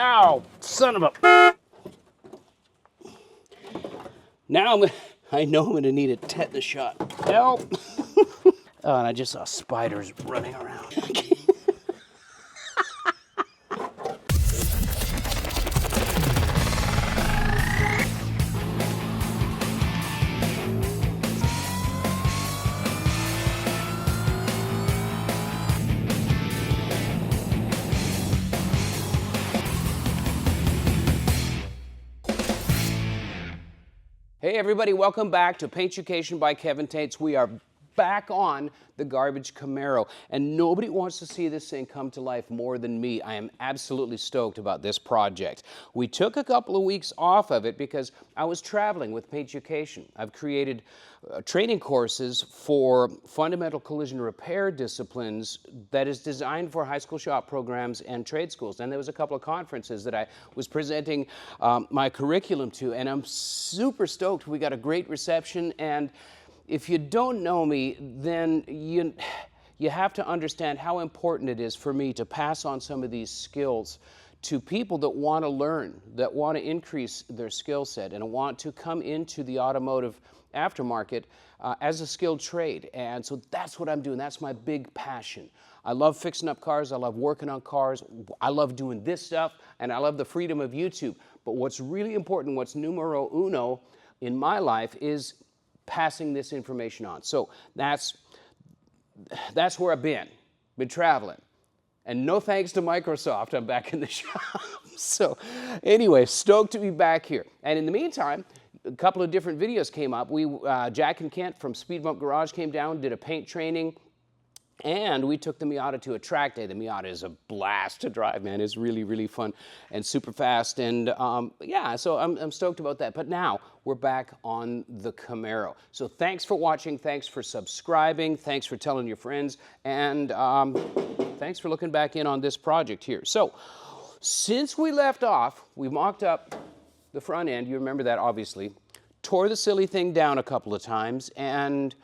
Ow, son of a... Now I know I'm gonna need a tetanus shot. Help! Oh, and I just saw spiders running around. Hey everybody, welcome back to Paintucation by Kevin Tetz. We are back on the garbage Camaro, and nobody wants to see this thing come to life more than me. I am absolutely stoked about this project. We took a couple of weeks off of it because I was traveling with Paintucation. I've created training courses for fundamental collision repair disciplines that is designed for high school shop programs and trade schools. And there was a couple of conferences that I was presenting my curriculum to, and I'm super stoked. We got a great reception, and if you don't know me, then you have to understand how important it is for me to pass on some of these skills to people that want to learn, that want to increase their skill set, and want to come into the automotive aftermarket as a skilled trade. And so that's what I'm doing. That's my big passion. I love fixing up cars. I love working on cars. I love doing this stuff, and I love the freedom of YouTube. But what's really important, what's numero uno in my life, is passing this information on. So that's where I've been traveling. And no thanks to Microsoft, I'm back in the shop. So anyway, stoked to be back here. And in the meantime, a couple of different videos came up. Jack and Kent from Speed Bump Garage came down, did a paint training, and we took the Miata to a track day. The Miata is a blast to drive, man. It's really, really fun and super fast. And yeah, so I'm stoked about that. But now we're back on the Camaro. So thanks for watching. Thanks for subscribing. Thanks for telling your friends. And thanks for looking back in on this project here. So since we left off, we mocked up the front end. You remember that, obviously. Tore the silly thing down a couple of times, and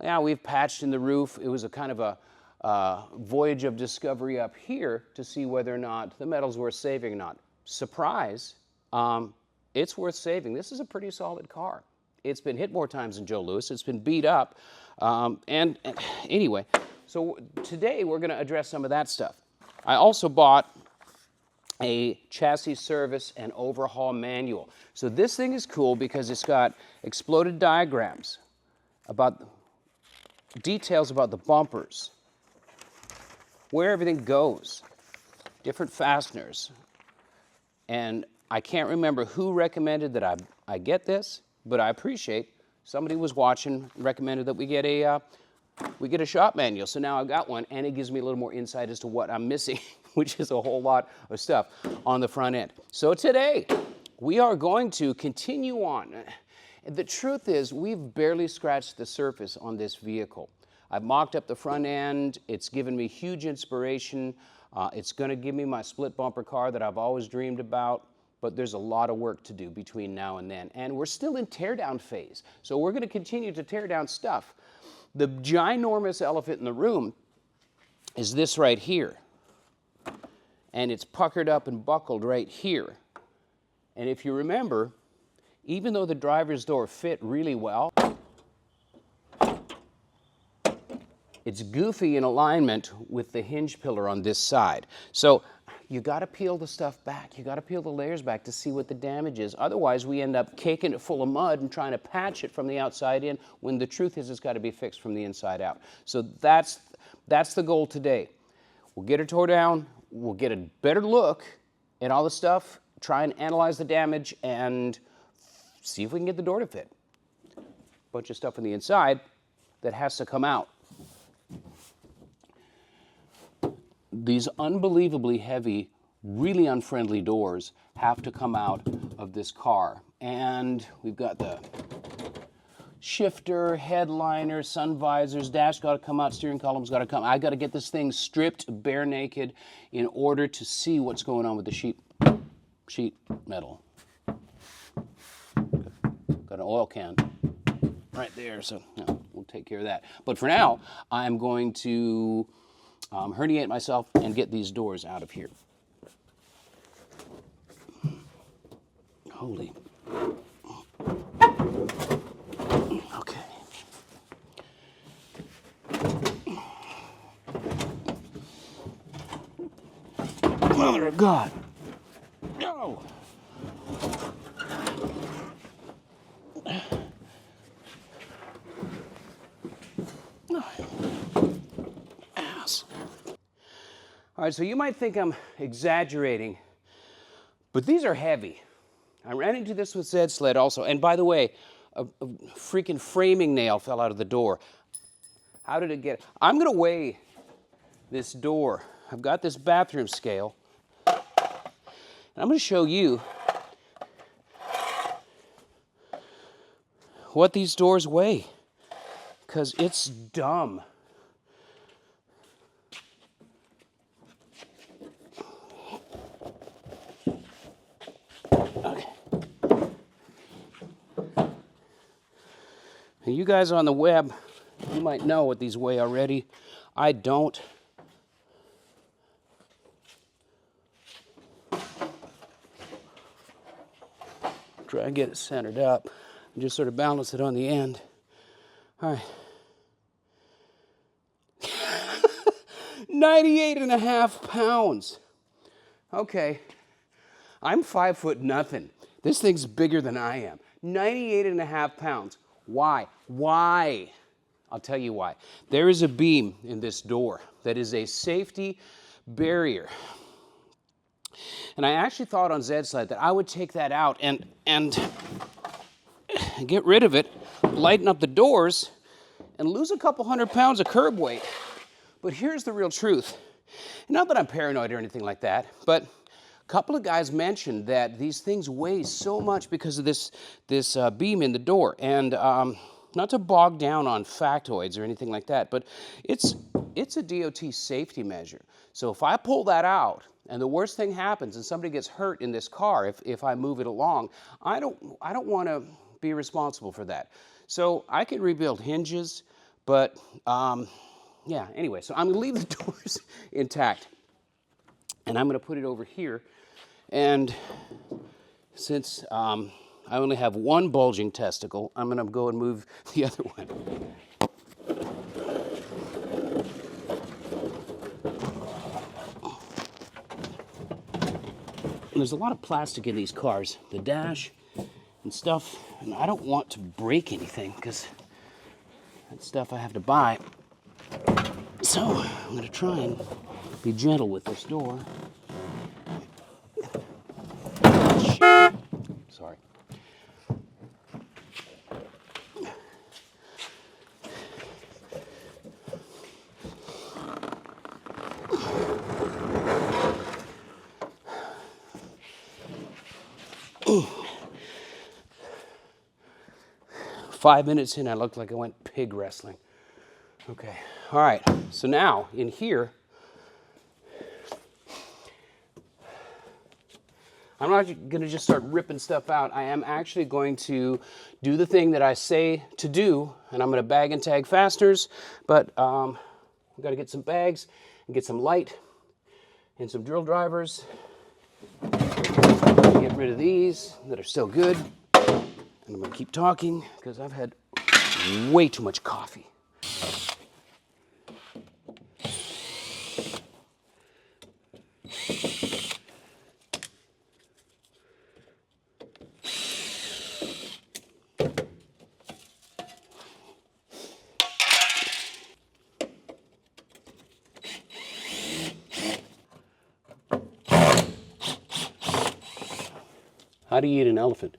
yeah, we've patched in the roof. It was a kind of a voyage of discovery up here to see whether or not the metal's worth saving or not. Surprise, it's worth saving. This is a pretty solid car. It's been hit more times than Joe Louis. It's been beat up. And anyway, so today we're going to address some of that stuff. I also bought a chassis service and overhaul manual. So this thing is cool because it's got exploded diagrams about details about the bumpers, where everything goes, different fasteners. And I can't remember who recommended that I get this, but I appreciate somebody was watching, recommended that we get a shop manual. So now I've got one, and it gives me a little more insight as to what I'm missing, which is a whole lot of stuff on the front end. So today, we are going to continue on. The truth is, we've barely scratched the surface on this vehicle. I've mocked up the front end. It's given me huge inspiration. It's going to give me my split bumper car that I've always dreamed about, but there's a lot of work to do between now and then. And we're still in teardown phase, so we're going to continue to tear down stuff. The ginormous elephant in the room is this right here, and it's puckered up and buckled right here. And if you remember, even though the driver's door fit really well, it's goofy in alignment with the hinge pillar on this side. So you got to peel the stuff back. You got to peel the layers back to see what the damage is. Otherwise, we end up caking it full of mud and trying to patch it from the outside in, when the truth is it's got to be fixed from the inside out. So that's the goal today. We'll get it tore down. We'll get a better look at all the stuff, try and analyze the damage, and see if we can get the door to fit. Bunch of stuff on the inside that has to come out. These unbelievably heavy, really unfriendly doors have to come out of this car. And we've got the shifter, headliner, sun visors, dash got to come out, steering column's got to come. I got to get this thing stripped bare naked in order to see what's going on with the sheet metal. Got an oil can right there, so we'll take care of that. But for now, I'm going to herniate myself and get these doors out of here. Holy. Okay. Mother of God. No. Ass. All right, so you might think I'm exaggerating, but these are heavy. I ran into this with Zed sled also. And by the way, a freaking framing nail fell out of the door. How did it get? I'm going to weigh this door. I've got this bathroom scale. And I'm going to show you what these doors weigh, because it's dumb. Okay. And you guys on the web, you might know what these weigh already. I don't. Try and get it centered up and just sort of balance it on the end. All right. 98.5 pounds. Okay. I'm 5 foot nothing. This thing's bigger than I am. 98.5 pounds. Why? Why? I'll tell you why. There is a beam in this door that is a safety barrier. And I actually thought on Zed's sled that I would take that out and get rid of it, lighten up the doors, and lose a couple 100 pounds of curb weight. But here's the real truth. Not that I'm paranoid or anything like that, but a couple of guys mentioned that these things weigh so much because of this beam in the door. And not to bog down on factoids or anything like that, but it's a DOT safety measure. So if I pull that out, and the worst thing happens and somebody gets hurt in this car if I move it along, I don't want to be responsible for that. So I can rebuild hinges, but yeah, anyway, so I'm going to leave the doors intact. And I'm going to put it over here. And since I only have one bulging testicle, I'm going to go and move the other one. There's a lot of plastic in these cars, the dash and stuff, and I don't want to break anything because that's stuff I have to buy. So I'm going to try and be gentle with this door. Sorry. Ooh. 5 minutes in, I looked like I went pig wrestling. Okay, all right, so now in here, I'm not going to just start ripping stuff out. I am actually going to do the thing that I say to do, and I'm going to bag and tag fasteners, but I've got to get some bags and get some light and some drill drivers. Get rid of these that are still good. And I'm going to keep talking because I've had way too much coffee. How do you eat an elephant?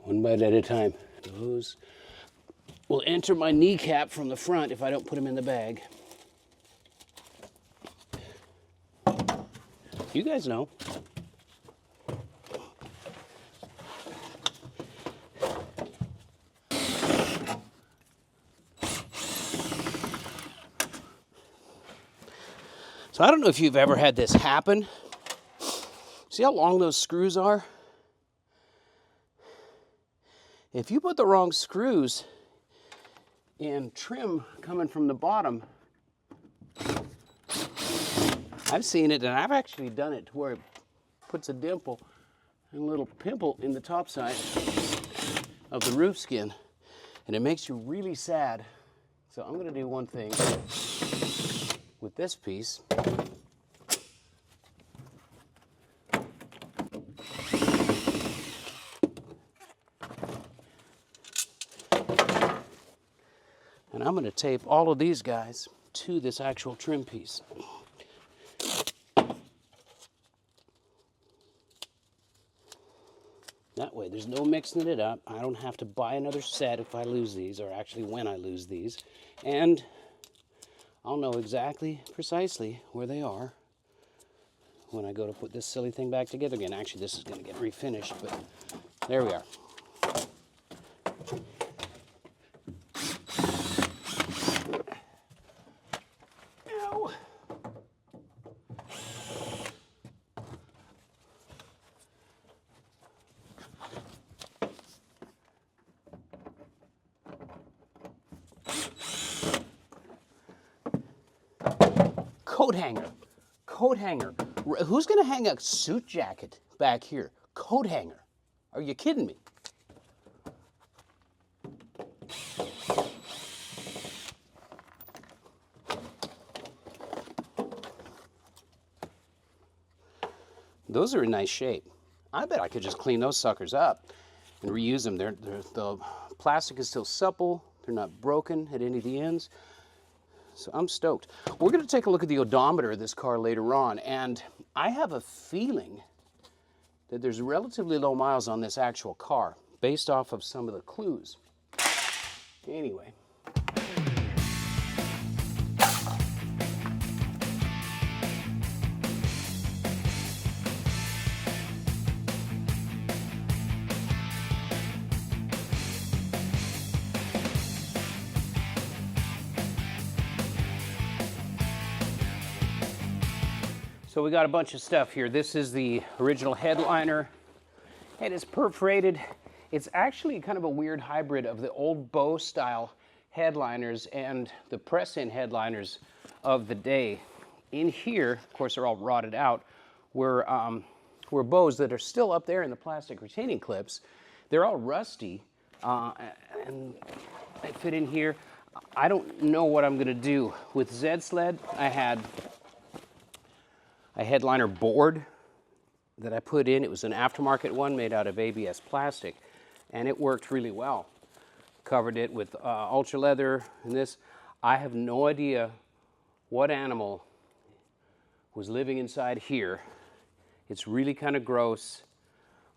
One bite at a time. Those will enter my kneecap from the front if I don't put them in the bag. You guys know. So I don't know if you've ever had this happen. See how long those screws are? If you put the wrong screws in trim coming from the bottom, I've seen it, and I've actually done it to where it puts a dimple. and a little pimple in the top side of the roof skin, and it makes you really sad. So I'm going to do one thing with this piece. And I'm going to tape all of these guys to this actual trim piece. That way there's no mixing it up. I don't have to buy another set if I lose these, or actually when I lose these. And I'll know exactly, precisely where they are when I go to put this silly thing back together again. Actually, this is going to get refinished, but there we are. Ow. Coat hanger. Coat hanger. Who's going to hang a suit jacket back here? Coat hanger. Are you kidding me? Those are in nice shape. I bet I could just clean those suckers up and reuse them. The plastic is still supple. They're not broken at any of the ends. So I'm stoked. We're going to take a look at the odometer of this car later on, and I have a feeling that there's relatively low miles on this actual car based off of some of the clues. Anyway. So we got a bunch of stuff here. This is the original headliner. It is perforated. It's actually kind of a weird hybrid of the old bow style headliners and the press-in headliners of the day. In here, of course, they're all rotted out, were bows that are still up there in the plastic retaining clips. They're all rusty, and they fit in here. I don't know what I'm gonna do. With Z-Sled, I had a headliner board that I put in. It was an aftermarket one made out of ABS plastic, and it worked really well. Covered it with ultra leather and this. I have no idea what animal was living inside here. It's really kind of gross,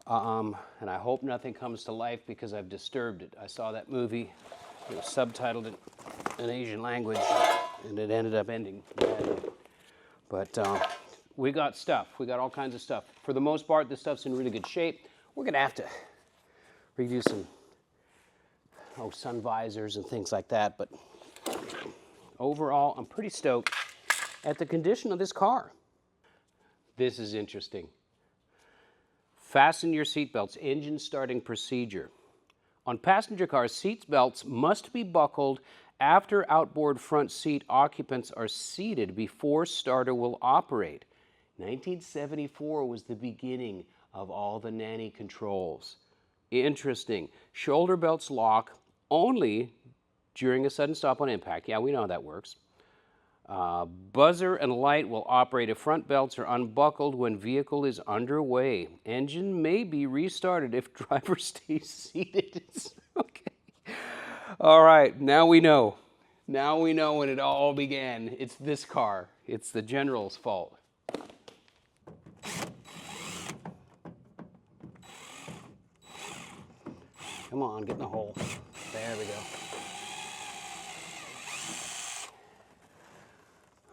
and I hope nothing comes to life because I've disturbed it. I saw that movie. It was subtitled in Asian language, and it ended up ending badly. But we got stuff. We got all kinds of stuff. For the most part, this stuff's in really good shape. We're going to have to redo some sun visors and things like that. But overall, I'm pretty stoked at the condition of this car. This is interesting. Fasten your seatbelts. Engine starting procedure. On passenger cars, seat belts must be buckled after outboard front seat occupants are seated before starter will operate. 1974 was the beginning of all the nanny controls. Interesting. Shoulder belts lock only during a sudden stop on impact. Yeah, we know how that works. Buzzer and light will operate if front belts are unbuckled when vehicle is underway. Engine may be restarted if driver stays seated. Okay. All right, now we know. Now we know when it all began. It's this car. It's the General's fault. Come on, get in the hole. There we go.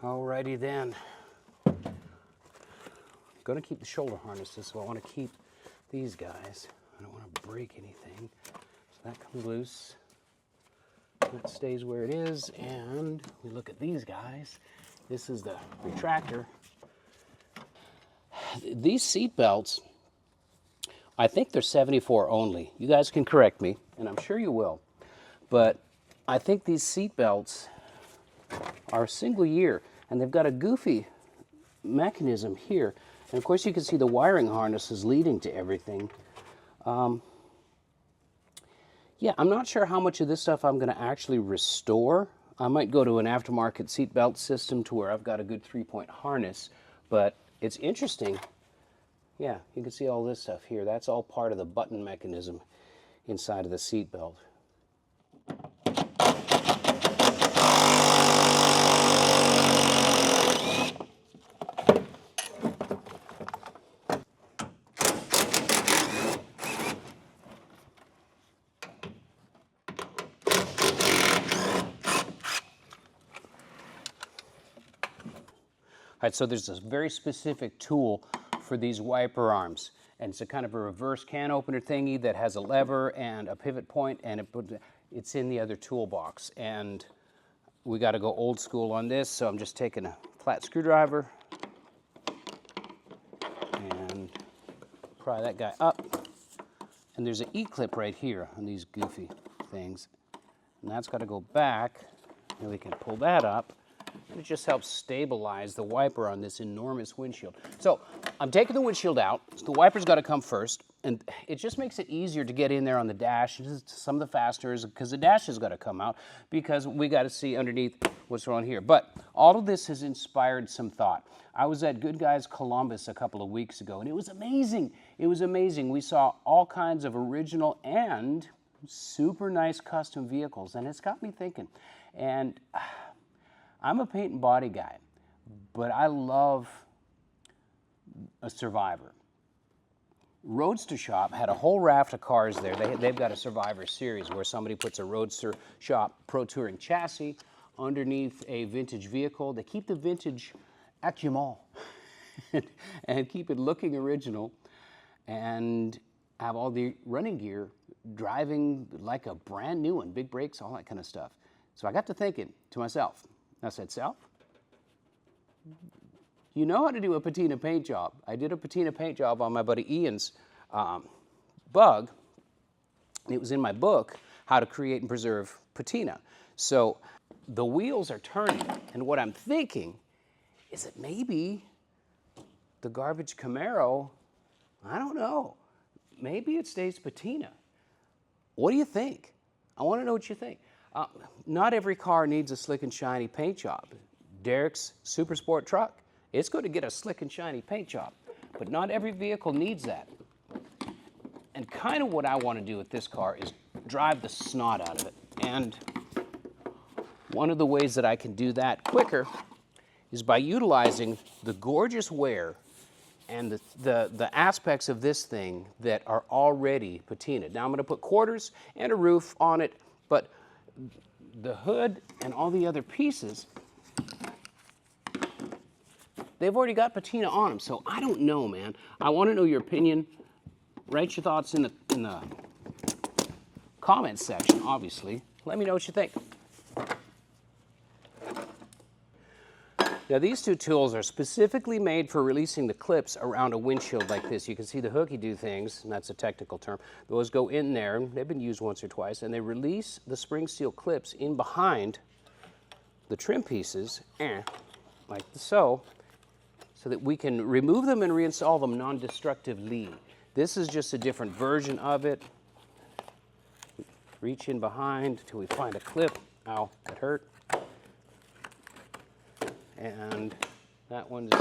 Alrighty then. I'm going to keep the shoulder harnesses, so I want to keep these guys. I don't want to break anything. So that comes loose. That stays where it is, and we look at these guys. This is the retractor. These seat belts, I think they're 74 only. You guys can correct me, and I'm sure you will. But I think these seat belts are single year, and they've got a goofy mechanism here. And of course you can see the wiring harnesses leading to everything. Yeah, I'm not sure how much of this stuff I'm going to actually restore. I might go to an aftermarket seat belt system to where I've got a good 3-point harness, but it's interesting. Yeah, you can see all this stuff here. That's all part of the button mechanism inside of the seat belt. All right, so there's a very specific tool for these wiper arms, and it's a kind of a reverse can opener thingy that has a lever and a pivot point, and it's in the other toolbox. And we got to go old school on this, so I'm just taking a flat screwdriver and pry that guy up. And there's an E-clip right here on these goofy things, and that's got to go back, and we can pull that up. And it just helps stabilize the wiper on this enormous windshield. So I'm taking the windshield out. So the wiper's got to come first. And it just makes it easier to get in there on the dash. Some of the fasteners, because the dash has got to come out, because we got to see underneath what's wrong here. But all of this has inspired some thought. I was at Good Guys Columbus a couple of weeks ago, and it was amazing. It was amazing. We saw all kinds of original and super nice custom vehicles, and it's got me thinking. And I'm a paint and body guy, but I love a Survivor. Roadster Shop had a whole raft of cars there. They've got a Survivor series where somebody puts a Roadster Shop Pro Touring chassis underneath a vintage vehicle. They keep the vintage acumen and keep it looking original and have all the running gear driving like a brand new one, big brakes, all that kind of stuff. So I got to thinking to myself, I said, Self, you know how to do a patina paint job. I did a patina paint job on my buddy Ian's Bug, and it was in my book, How to Create and Preserve Patina. So the wheels are turning, and what I'm thinking is that maybe the garbage Camaro, I don't know, maybe it stays patina. What do you think? I want to know what you think. Not every car needs a slick and shiny paint job. Derek's Super Sport truck, it's going to get a slick and shiny paint job, but not every vehicle needs that. And kind of what I want to do with this car is drive the snot out of it. And one of the ways that I can do that quicker is by utilizing the gorgeous wear and the aspects of this thing that are already patinaed. Now I'm going to put quarters and a roof on it, but the hood and all the other pieces, they've already got patina on them. So I don't know, man. I want to know your opinion. Write your thoughts in the comments section, obviously. Let me know what you think. Now these two tools are specifically made for releasing the clips around a windshield like this. You can see the hooky-doo things, and that's a technical term. Those go in there, they've been used once or twice, and they release the spring steel clips in behind the trim pieces, like so that we can remove them and reinstall them non-destructively. This is just a different version of it. Reach in behind until we find a clip. Ow, that hurt. And that one's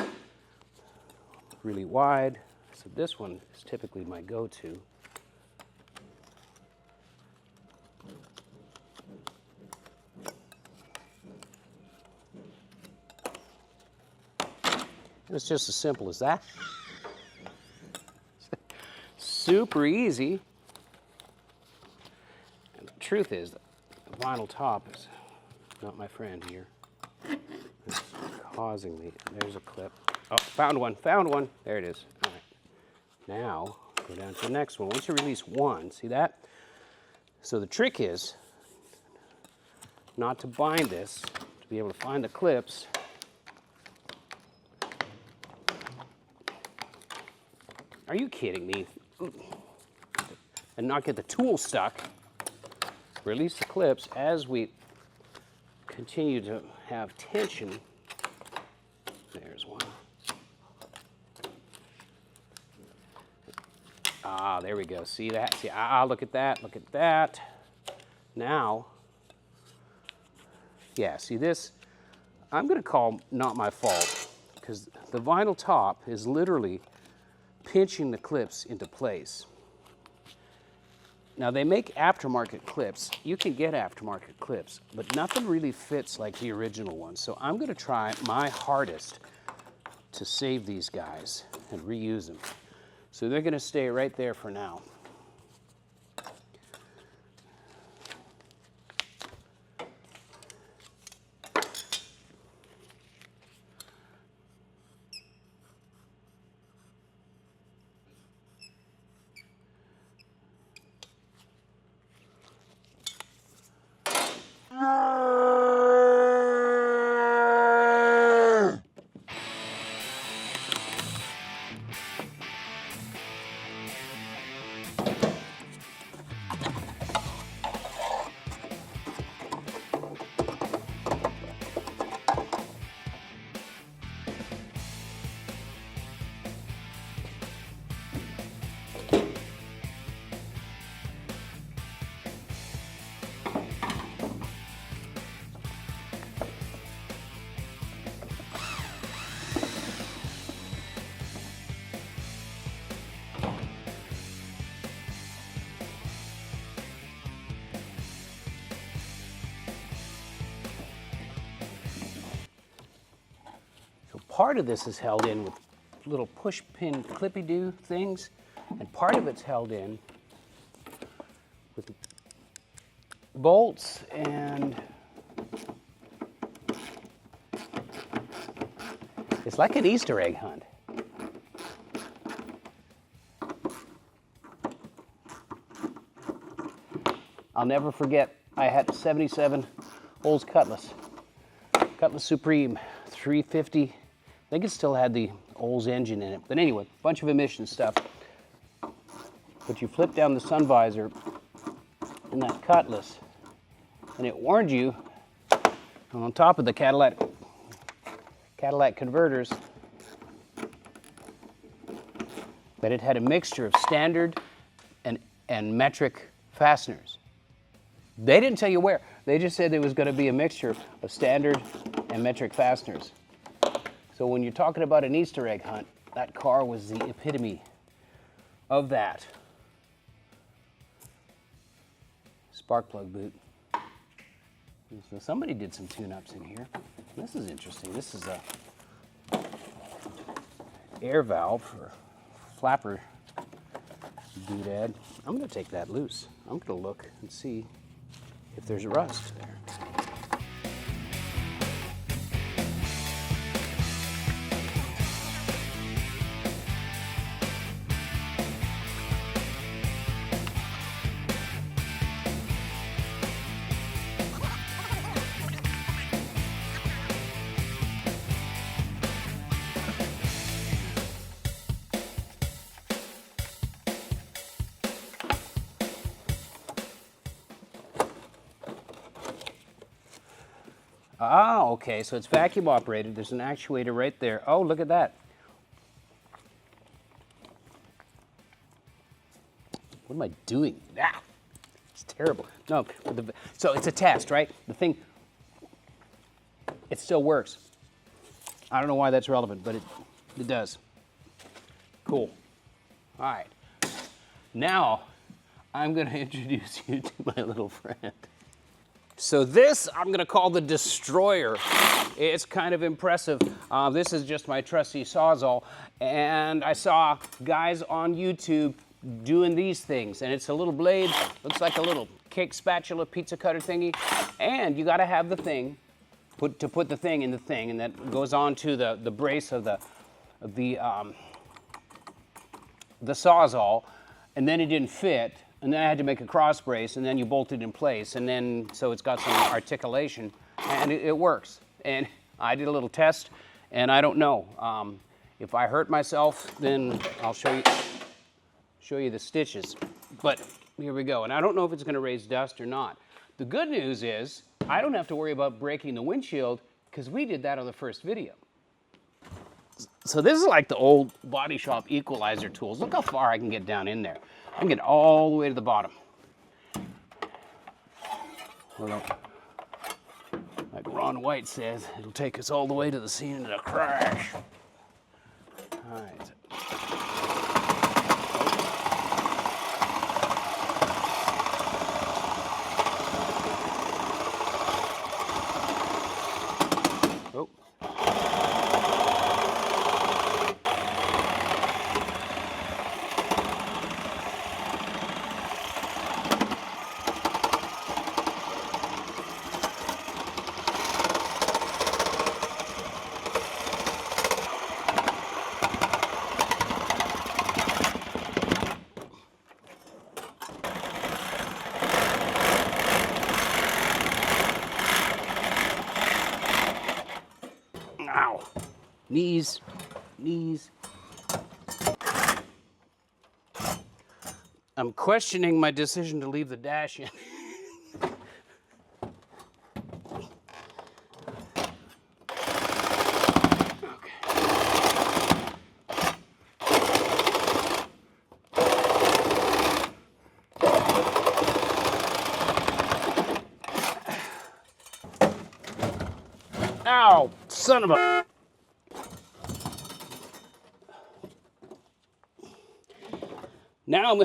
really wide, so this one is typically my go-to. And it's just as simple as that. Super easy. And the truth is, the vinyl top is not my friend here. It's causing me. There's a clip. Oh, found one. There it is. All right. Now, go down to the next one. Once you release one, see that? So the trick is not to bind this, to be able to find the clips. Are you kidding me? And not get the tool stuck. Release the clips as we continue to have tension. There's one. Ah, there we go. See that? See, look at that. Look at that. Now, yeah, see this? I'm going to call not my fault because the vinyl top is literally pinching the clips into place. Now, they make aftermarket clips. You can get aftermarket clips, but nothing really fits like the original one. So I'm going to try my hardest to save these guys and reuse them. So they're going to stay right there for now. Part of this is held in with little push pin clippy-do things, and part of it's held in with bolts, and it's like an Easter egg hunt. I'll never forget, I had a 77 Olds Cutlass Supreme 350. I think it still had the Olds engine in it. But anyway, a bunch of emission stuff. But you flip down the sun visor in that Cutlass, and it warned you on top of the Cadillac converters that it had a mixture of standard and metric fasteners. They didn't tell you where. They just said there was going to be a mixture of standard and metric fasteners. So when you're talking about an Easter egg hunt, that car was the epitome of that. Spark plug boot. So somebody did some tune-ups in here. This is interesting. This is a air valve or flapper doodad. I'm going to take that loose. I'm going to look and see if there's rust there. Ah, okay, so it's vacuum operated. There's an actuator right there. Oh, look at that. What am I doing? Ah, it's terrible. No, so it's a test, right? The thing, it still works. I don't know why that's relevant, but it does. Cool. All right. Now, I'm going to introduce you to my little friend. So this, I'm going to call the Destroyer. It's kind of impressive. This is just my trusty Sawzall, and I saw guys on YouTube doing these things, and it's a little blade, looks like a little cake spatula, pizza cutter thingy, and you got to have the thing, to put the thing in the thing, and that goes onto the brace of the Sawzall, and then it didn't fit. And then I had to make a cross brace, and then you bolt it in place, and then so it's got some articulation, and it works. And I did a little test, and I don't know. If I hurt myself, then I'll show you the stitches. But here we go. And I don't know if it's going to raise dust or not. The good news is I don't have to worry about breaking the windshield because we did that on the first video. So this is like the old body shop equalizer tools. Look how far I can get down in there. I can get all the way to the bottom. Well, like Ron White says, it'll take us all the way to the scene of the crash. All right. Oh. Ow. Knees, knees. I'm questioning my decision to leave the dash in. Ow, son of a... Now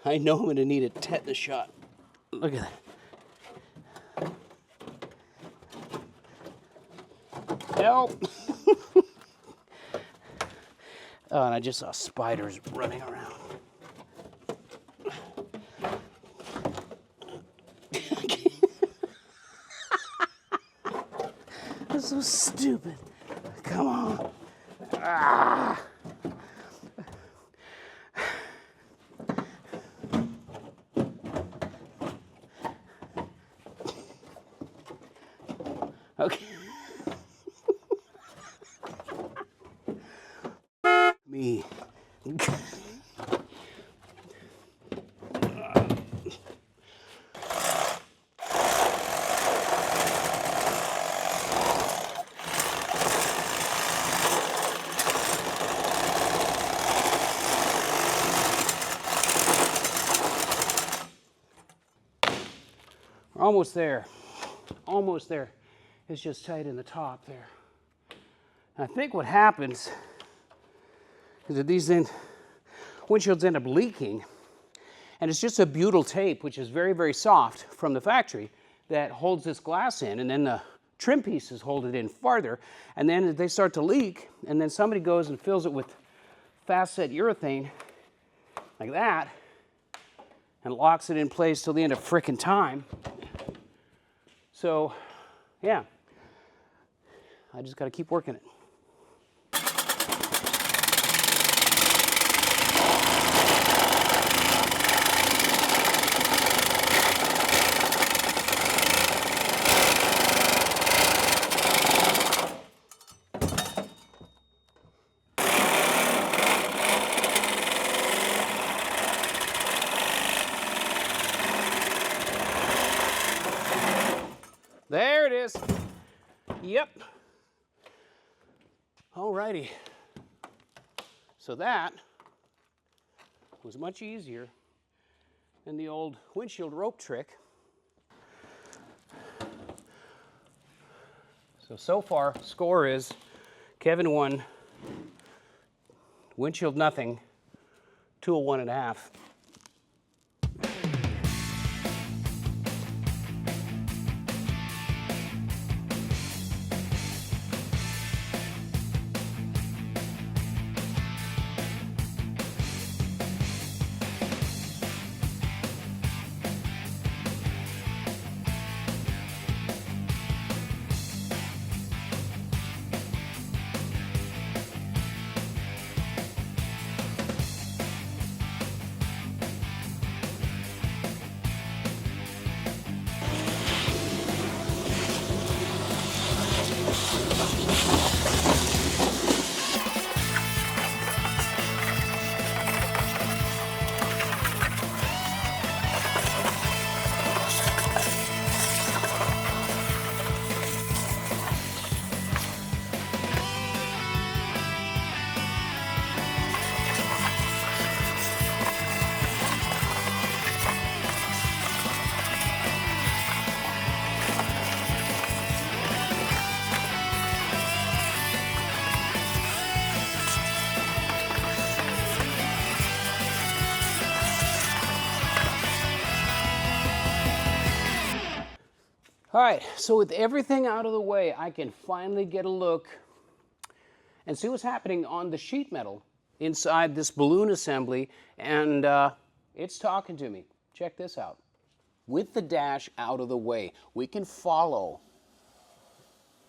I know I'm going to need a tetanus shot. Look at that. Help. Oh, and I just saw spiders running around. That's so stupid. Come on. Ah. Okay. Me. We're almost there. Almost there. It's just tight in the top there. And I think what happens is that these windshields end up leaking, and it's just a butyl tape, which is very, very soft from the factory, that holds this glass in, and then the trim pieces hold it in farther, and then they start to leak, and then somebody goes and fills it with fast set urethane like that and locks it in place till the end of frickin' time. So, yeah, I just got to keep working it. There it is. Yep. Alrighty. So that was much easier than the old windshield rope trick. So far, score is Kevin 1, windshield nothing, tool 1.5. All right, so with everything out of the way, I can finally get a look and see what's happening on the sheet metal inside this balloon assembly, and it's talking to me. Check this out. With the dash out of the way, we can follow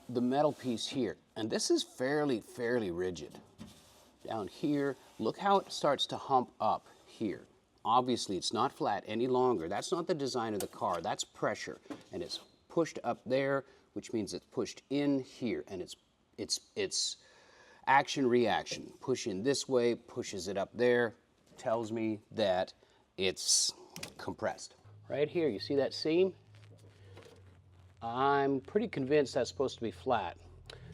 the metal piece here, and this is fairly rigid. Down here, look how it starts to hump up here. Obviously, it's not flat any longer. That's not the design of the car. That's pressure, and it's pushed up there, which means it's pushed in here, and it's action reaction. Push in this way, pushes it up there, tells me that it's compressed. Right here, you see that seam? I'm pretty convinced that's supposed to be flat.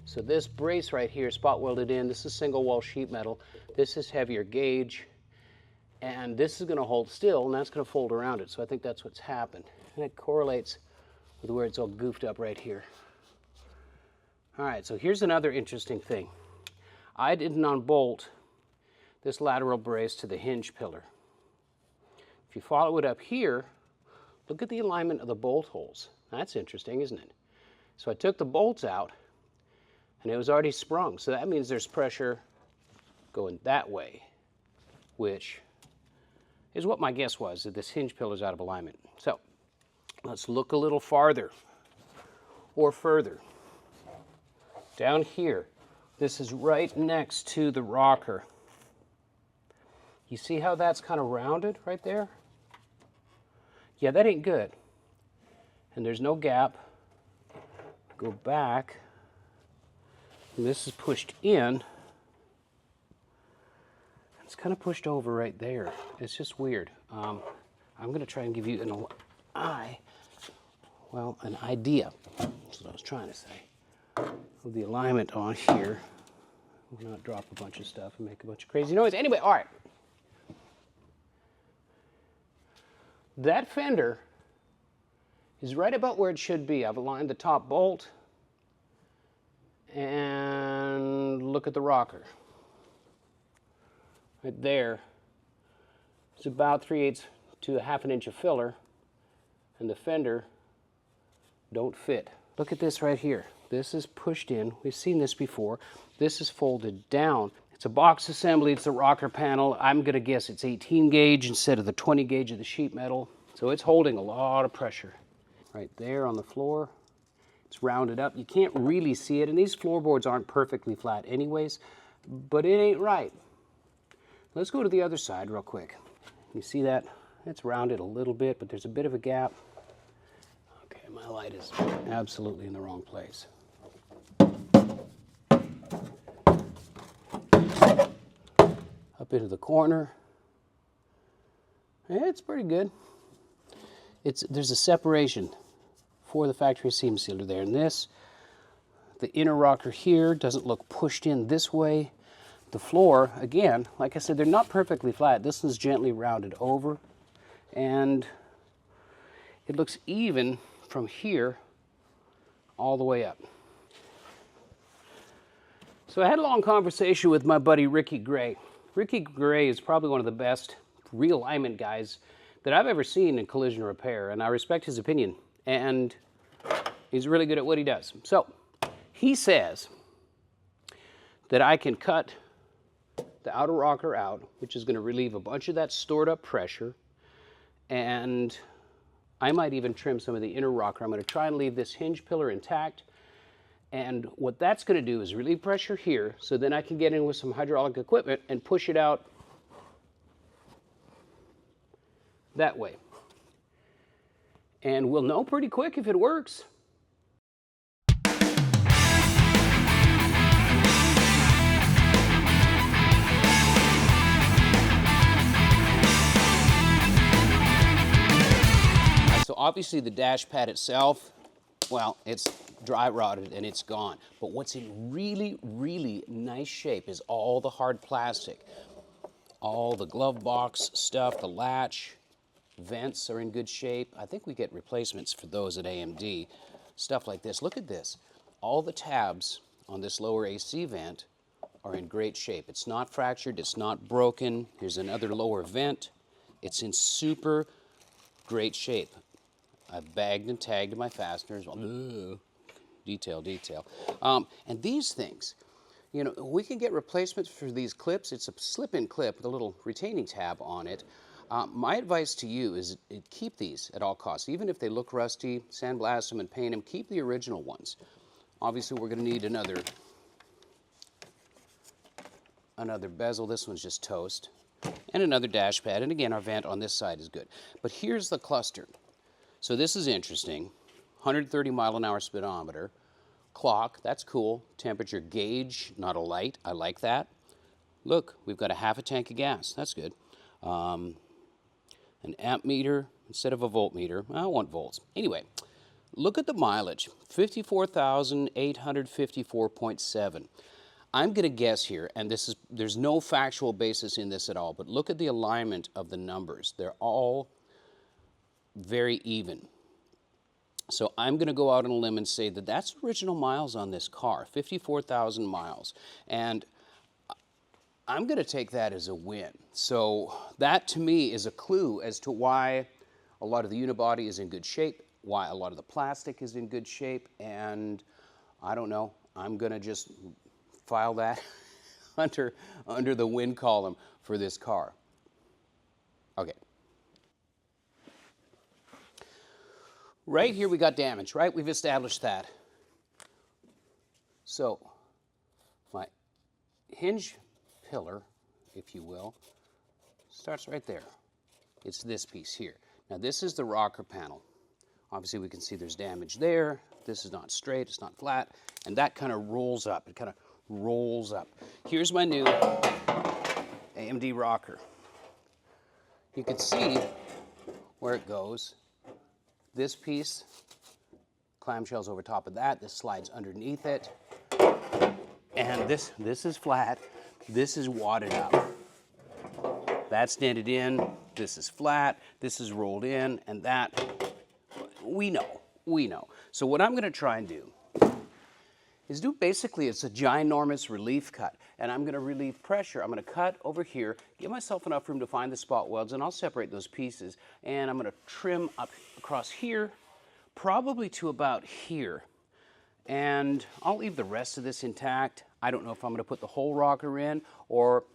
So this brace right here, spot welded in, this is single wall sheet metal, this is heavier gauge, and this is going to hold still, and that's going to fold around it. So I think that's what's happened. And it correlates with where it's all goofed up right here. All right, so here's another interesting thing. I didn't unbolt this lateral brace to the hinge pillar. If you follow it up here, look at the alignment of the bolt holes. That's interesting, isn't it? So I took the bolts out, and it was already sprung. So that means there's pressure going that way, which is what my guess was, that this hinge pillar is out of alignment. So let's look a little farther or further. Down here, this is right next to the rocker. You see how that's kind of rounded right there? Yeah, that ain't good. And there's no gap. Go back. And this is pushed in. It's kind of pushed over right there. It's just weird. I'm going to try and give you an idea. That's what I was trying to say. With the alignment on here. We'll not drop a bunch of stuff and make a bunch of crazy noise. Anyway, all right. That fender is right about where it should be. I've aligned the top bolt, and look at the rocker. Right there, it's about 3/8 to 1/2 inch of filler, and the fender don't fit. Look at this right here. This is pushed in. We've seen this before. This is folded down. It's a box assembly. It's the rocker panel. I'm going to guess it's 18 gauge instead of the 20 gauge of the sheet metal. So it's holding a lot of pressure. Right there on the floor. It's rounded up. You can't really see it, and these floorboards aren't perfectly flat anyways, but it ain't right. Let's go to the other side real quick. You see that? It's rounded a little bit, but there's a bit of a gap. Okay, my light is absolutely in the wrong place. Up into the corner. It's pretty good. There's a separation for the factory seam sealer there. And this, the inner rocker here doesn't look pushed in this way. The floor, again, like I said, they're not perfectly flat. This one's gently rounded over, and it looks even from here all the way up. So I had a long conversation with my buddy Ricky Gray. Ricky Gray is probably one of the best realignment guys that I've ever seen in collision repair, and I respect his opinion, and he's really good at what he does. So he says that I can cut the outer rocker out, which is going to relieve a bunch of that stored up pressure, and I might even trim some of the inner rocker. I'm going to try and leave this hinge pillar intact, and what that's going to do is relieve pressure here, so then I can get in with some hydraulic equipment and push it out that way. And we'll know pretty quick if it works. So obviously the dash pad itself, well, it's dry rotted and it's gone. But what's in really, really nice shape is all the hard plastic. All the glove box stuff, the latch, vents are in good shape. I think we get replacements for those at AMD. Stuff like this. Look at this. All the tabs on this lower AC vent are in great shape. It's not fractured. It's not broken. Here's another lower vent. It's in super great shape. I've bagged and tagged my fasteners. Detail, detail. And these things, you know, we can get replacements for these clips. It's a slip-in clip with a little retaining tab on it. My advice to you is keep these at all costs. Even if they look rusty, sandblast them and paint them, keep the original ones. Obviously, we're going to need another bezel. This one's just toast. And another dash pad. And again, our vent on this side is good. But here's the cluster. So this is interesting. 130 mile an hour speedometer. Clock, that's cool. Temperature gauge, not a light. I like that. Look, we've got a half a tank of gas. That's good. An amp meter instead of a voltmeter. I want volts. Anyway, look at the mileage. 54,854.7. I'm going to guess here, and there's no factual basis in this at all, but look at the alignment of the numbers. They're all very even. So I'm going to go out on a limb and say that that's original miles on this car, 54,000 miles. And I'm going to take that as a win. So that to me is a clue as to why a lot of the unibody is in good shape, why a lot of the plastic is in good shape, and I don't know, I'm going to just file that under the win column for this car. Okay. Right here we got damage, right? We've established that. So my hinge pillar, if you will, starts right there. It's this piece here. Now this is the rocker panel. Obviously we can see there's damage there. This is not straight, it's not flat, and that kind of rolls up. It kind of rolls up. Here's my new AMD rocker. You can see where it goes. This piece, clamshells over top of that. This slides underneath it. And this is flat. This is wadded up. That's dented in. This is flat. This is rolled in. And that, we know. So what I'm going to try and do is basically, it's a ginormous relief cut. And I'm going to relieve pressure. I'm going to cut over here, give myself enough room to find the spot welds, and I'll separate those pieces. And I'm going to trim up across here, probably to about here. And I'll leave the rest of this intact. I don't know if I'm going to put the whole rocker in or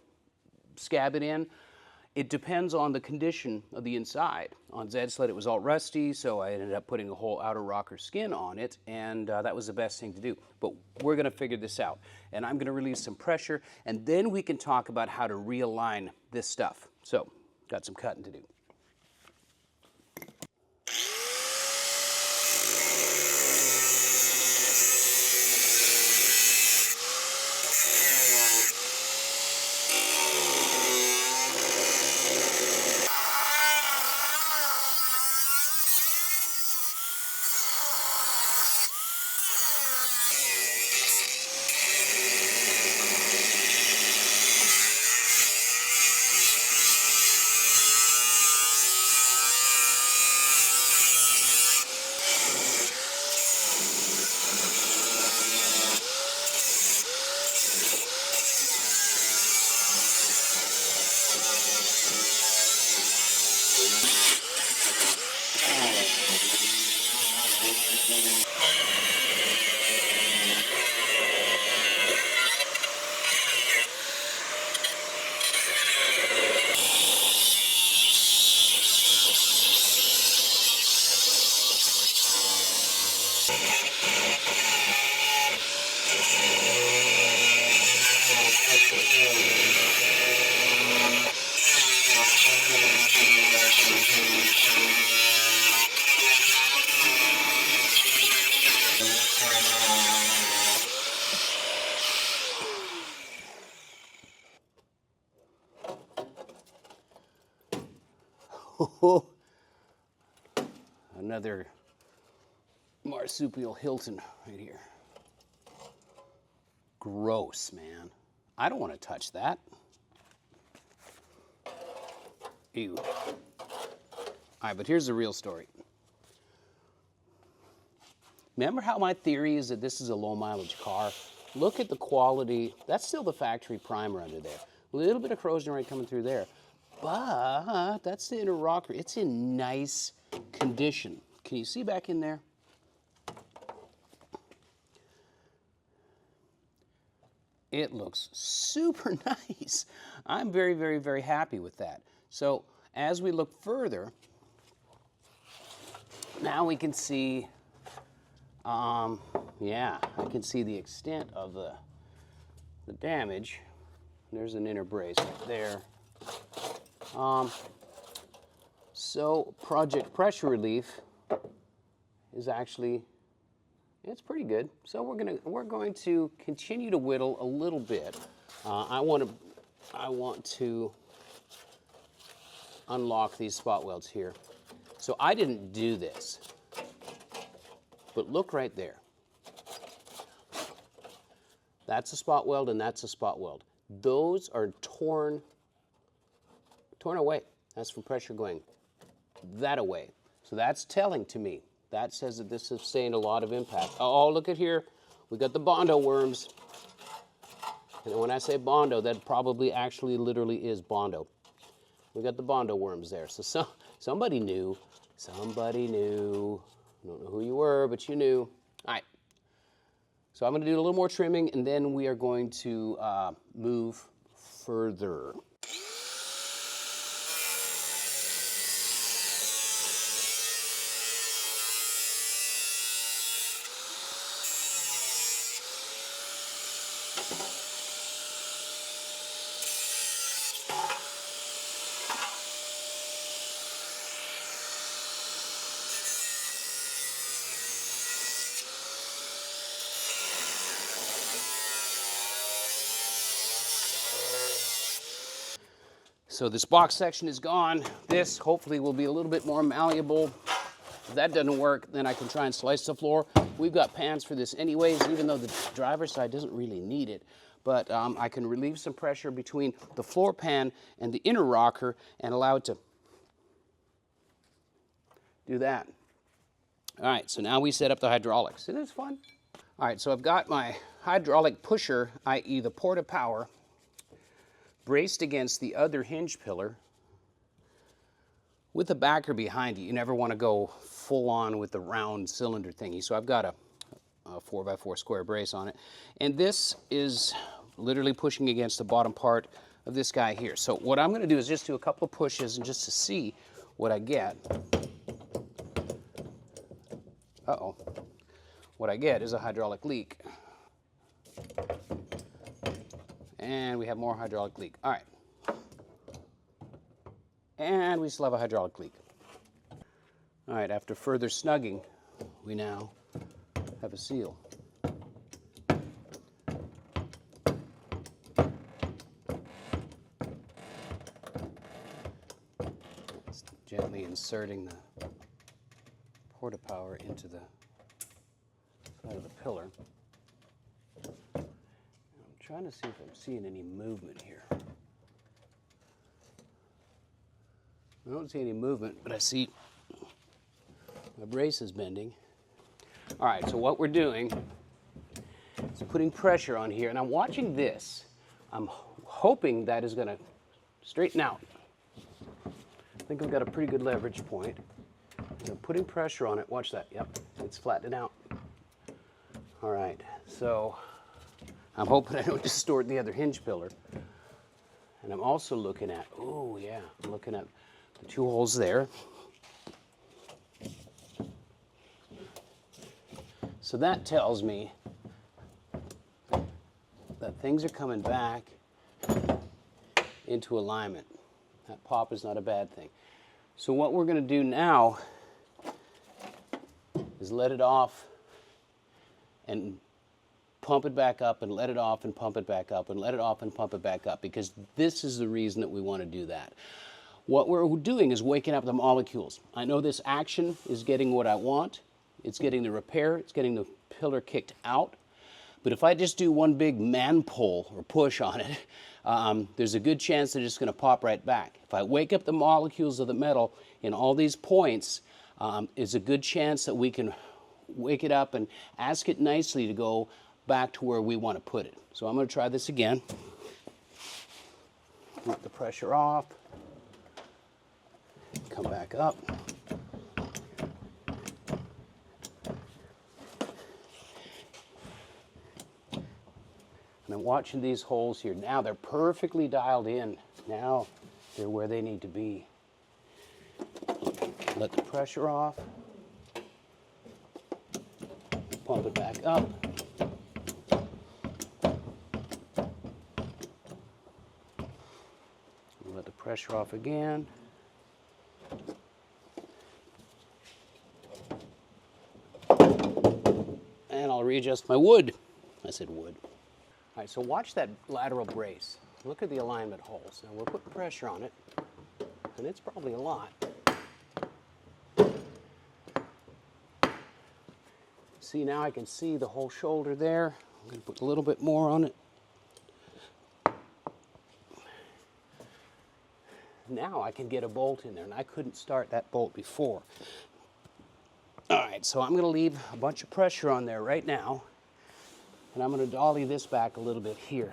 scab it in. It depends on the condition of the inside. On Zed's sled, it was all rusty, so I ended up putting a whole outer rocker skin on it, and that was the best thing to do. But we're going to figure this out, and I'm going to release some pressure, and then we can talk about how to realign this stuff. So, got some cutting to do. Another marsupial Hilton right here. Gross, man. I don't want to touch that. Ew. All right, but here's the real story. Remember how my theory is that this is a low mileage car? Look at the quality. That's still the factory primer under there. A little bit of corrosion right coming through there. But that's the inner rocker. It's in nice condition, Can you see back in there? It looks super nice. I'm very, very, very happy with that. So as we look further, now we can see, yeah, I can see the extent of the damage. There's an inner brace right there. So project pressure relief is actually, it's pretty good. So we're going to continue to whittle a little bit. I want to unlock these spot welds here. So I didn't do this, but look right there. That's a spot weld and that's a spot weld. Those are torn away. That's from pressure going that away. So that's telling to me. That says that this has sustained a lot of impact. Oh, look at here. We got the Bondo worms. And when I say Bondo, that probably actually literally is Bondo. We got the Bondo worms there. So somebody knew. Somebody knew. I don't know who you were, but you knew. All right. So I'm going to do a little more trimming, and then we are going to move further. So this box section is gone. This hopefully will be a little bit more malleable. If that doesn't work, then I can try and slice the floor. We've got pans for this anyways, even though the driver's side doesn't really need it. But I can relieve some pressure between the floor pan and the inner rocker and allow it to do that. All right, so now we set up the hydraulics. Isn't this fun? All right, so I've got my hydraulic pusher, i.e. the Porta Power, braced against the other hinge pillar with a backer behind it. You never want to go full on with the round cylinder thingy. So I've got a 4x4 square brace on it. And this is literally pushing against the bottom part of this guy here. So what I'm going to do is just do a couple of pushes and just to see what I get. Uh-oh. What I get is a hydraulic leak. And we have more hydraulic leak. All right. And we still have a hydraulic leak. All right, after further snugging, we now have a seal. It's gently inserting the Porta Power into the side of the pillar. Trying to see if I'm seeing any movement here. I don't see any movement, but I see my brace is bending. All right, so what we're doing is putting pressure on here, and I'm watching this. I'm hoping that is going to straighten out. I think I've got a pretty good leverage point. So I'm putting pressure on it. Watch that. Yep, it's flattening out. All right, so I'm hoping I don't distort the other hinge pillar. And I'm also looking at, oh yeah, I'm looking at the two holes there. So that tells me that things are coming back into alignment. That pop is not a bad thing. So what we're going to do now is let it off and pump it back up and let it off and pump it back up and let it off and pump it back up, because this is the reason that we want to do that. What we're doing is waking up the molecules. I know this action is getting what I want. It's getting the repair. It's getting the pillar kicked out. But if I just do one big man pull or push on it, there's a good chance that it's just going to pop right back. If I wake up the molecules of the metal in all these points, it's a good chance that we can wake it up and ask it nicely to go back to where we want to put it. So I'm going to try this again. Let the pressure off. Come back up. watching these holes here. Now they're perfectly dialed in. Now they're where they need to be. Let the pressure off. Pump it back up. Let the pressure off again. And I'll readjust my wood. I said wood. All right, so watch that lateral brace. Look at the alignment holes. Now we're putting pressure on it, and it's probably a lot. See, now I can see the whole shoulder there. I'm going to put a little bit more on it. Now I can get a bolt in there, and I couldn't start that bolt before. All right, so I'm going to leave a bunch of pressure on there right now, and I'm going to dolly this back a little bit here.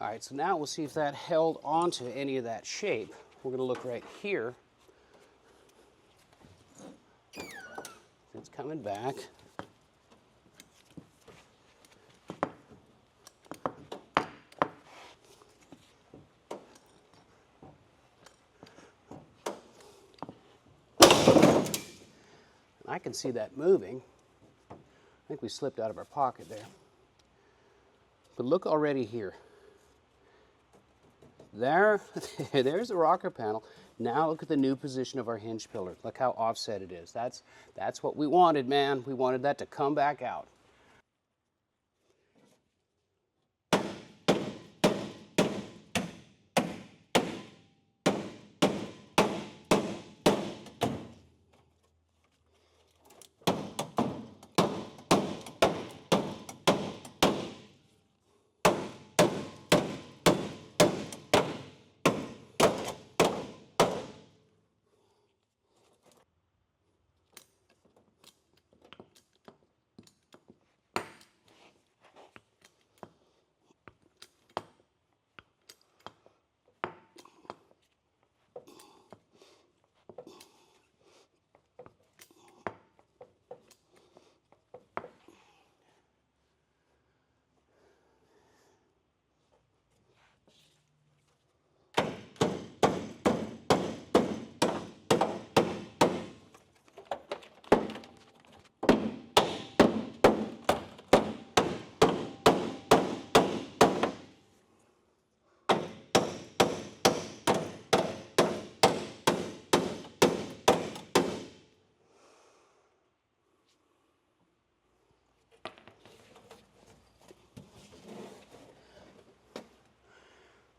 All right, so now we'll see if that held onto any of that shape. We're going to look right here. It's coming back. I can see that moving. I think we slipped out of our pocket there. But look already here. There, there's the rocker panel. Now look at the new position of our hinge pillar. Look how offset it is. That's what we wanted, man. We wanted that to come back out.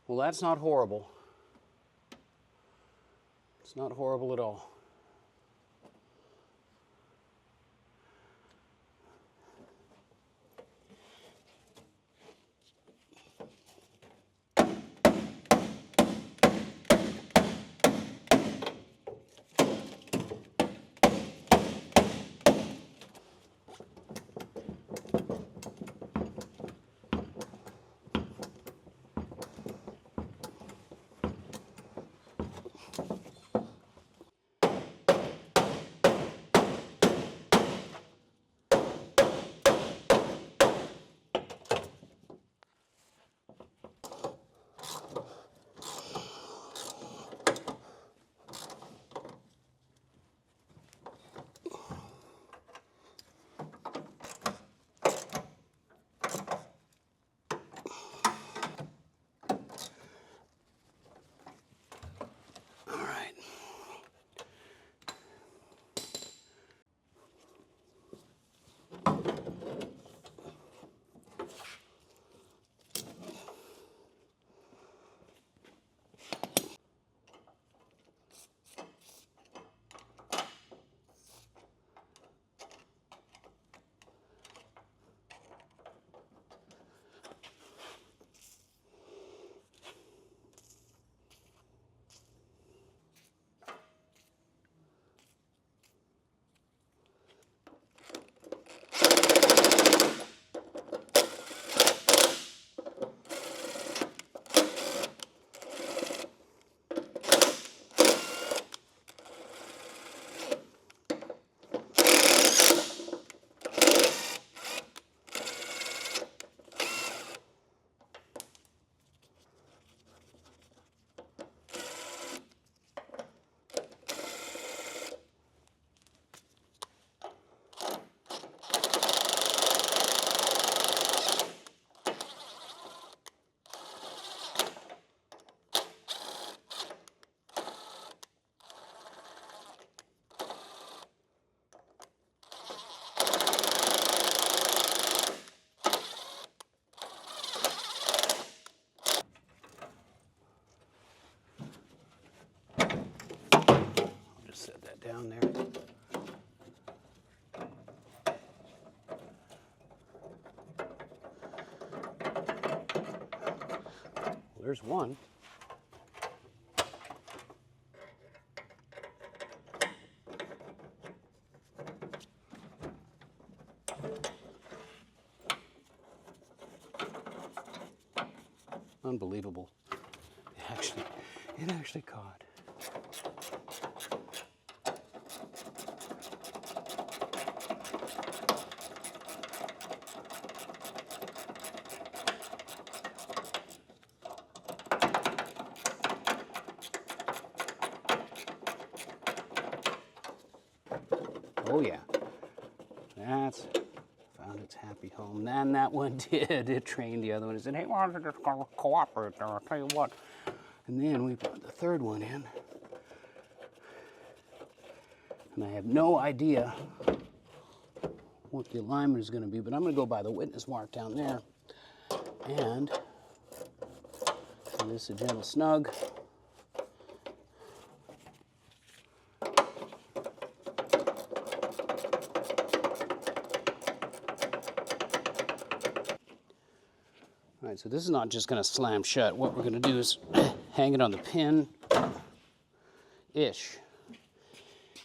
Well, that's not horrible. It's not horrible at all. there's one. Unbelievable. It actually caught. Oh yeah, that's found its happy home. And that one did. It trained the other one. It said, hey, why don't you just cooperate there? I'll tell you what. And then we put the third one in. And I have no idea what the alignment is going to be, but I'm going to go by the witness mark down there. And this is a gentle snug. All right, so this is not just going to slam shut. What we're going to do is hang it on the pin-ish.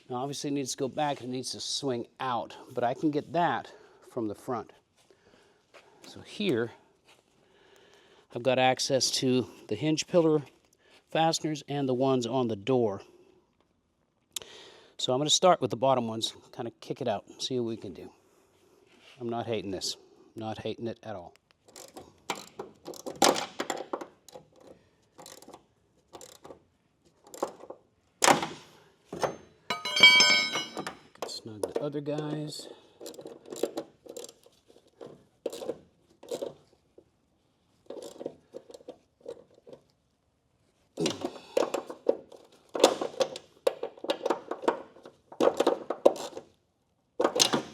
Now, obviously, it needs to go back and it needs to swing out, but I can get that from the front. So here, I've got access to the hinge pillar fasteners and the ones on the door. So I'm going to start with the bottom ones, kind of kick it out, see what we can do. I'm not hating this. Not hating it at all. Snug the other guys.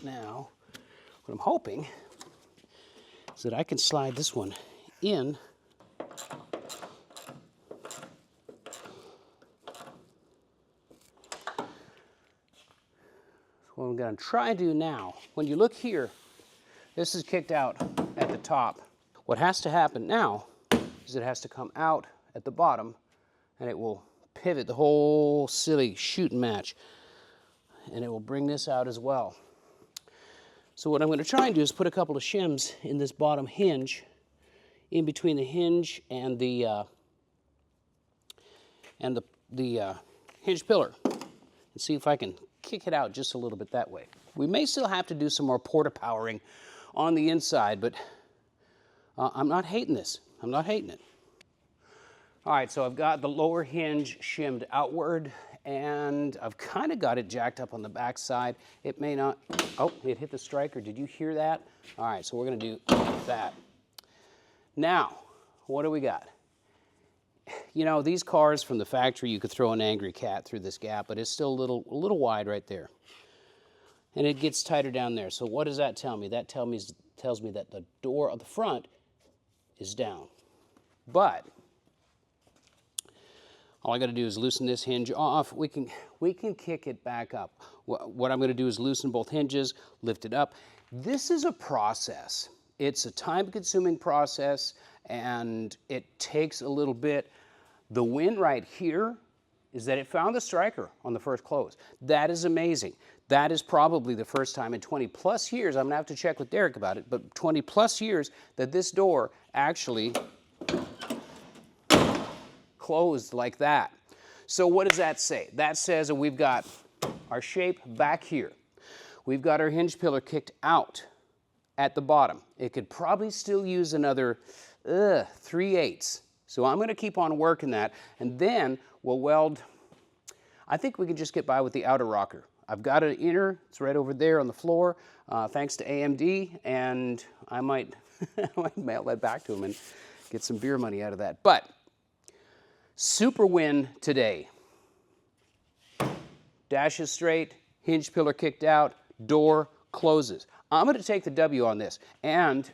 Now, what I'm hoping is that I can slide this one in. What I'm going to try and do now, when you look here, this is kicked out at the top. What has to happen now is it has to come out at the bottom, and it will pivot the whole silly shooting match, and it will bring this out as well. So what I'm going to try and do is put a couple of shims in this bottom hinge, in between the hinge and the hinge pillar, and see if I can kick it out just a little bit that way. We may still have to do some more porta powering on the inside, but I'm not hating this. I'm not hating it. All right, so I've got the lower hinge shimmed outward, and I've kind of got it jacked up on the back side. It may not, oh, it hit the striker. Did you hear that? All right, so we're going to do that. Now, what do we got? You know, these cars from the factory, you could throw an angry cat through this gap, but it's still a little wide right there. And it gets tighter down there. So what does that tell me? That tells me that the door of the front is down. But all I got to do is loosen this hinge off. We can kick it back up. What I'm going to do is loosen both hinges, lift it up. This is a process. It's a time-consuming process, and it takes a little bit. The win right here is that it found the striker on the first close. That is amazing. That is probably the first time in 20 plus years, I'm going to have to check with Derek about it, but 20 plus years that this door actually closed like that. So what does that say? That says that we've got our shape back here. We've got our hinge pillar kicked out at the bottom. It could probably still use another 3/8. So I'm going to keep on working that, and then we'll weld. I think we can just get by with the outer rocker. I've got an inner, it's right over there on the floor, thanks to AMD, and I might, I might mail that back to them and get some beer money out of that. But super win today. Dash is straight, hinge pillar kicked out, door closes. I'm going to take the W on this, and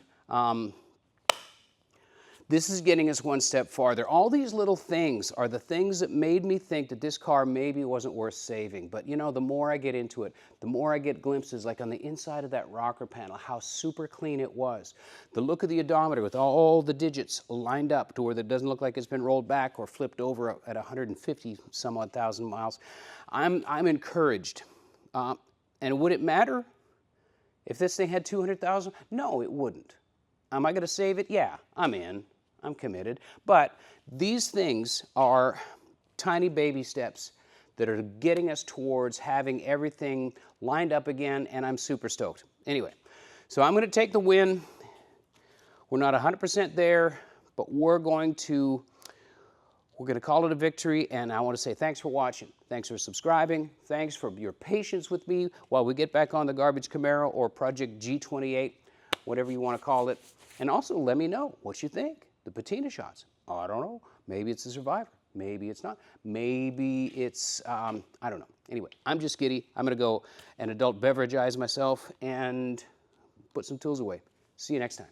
This is getting us one step farther. All these little things are the things that made me think that this car maybe wasn't worth saving. But you know, the more I get into it, the more I get glimpses, like on the inside of that rocker panel, how super clean it was. The look of the odometer with all the digits lined up to where it doesn't look like it's been rolled back or flipped over at 150 some odd thousand miles. I'm encouraged. And would it matter if this thing had 200,000? No, it wouldn't. Am I going to save it? Yeah, I'm in. I'm committed. But these things are tiny baby steps that are getting us towards having everything lined up again, and I'm super stoked. Anyway, so I'm going to take the win. We're not 100% there, but we're going to call it a victory, and I want to say thanks for watching. Thanks for subscribing. Thanks for your patience with me while we get back on the garbage Camaro or Project G28, whatever you want to call it. And also let me know what you think. The patina shots. Oh, I don't know. Maybe it's a Survivor. Maybe it's not. Maybe it's, I don't know. Anyway, I'm just giddy. I'm going to go and adult beverageize myself and put some tools away. See you next time.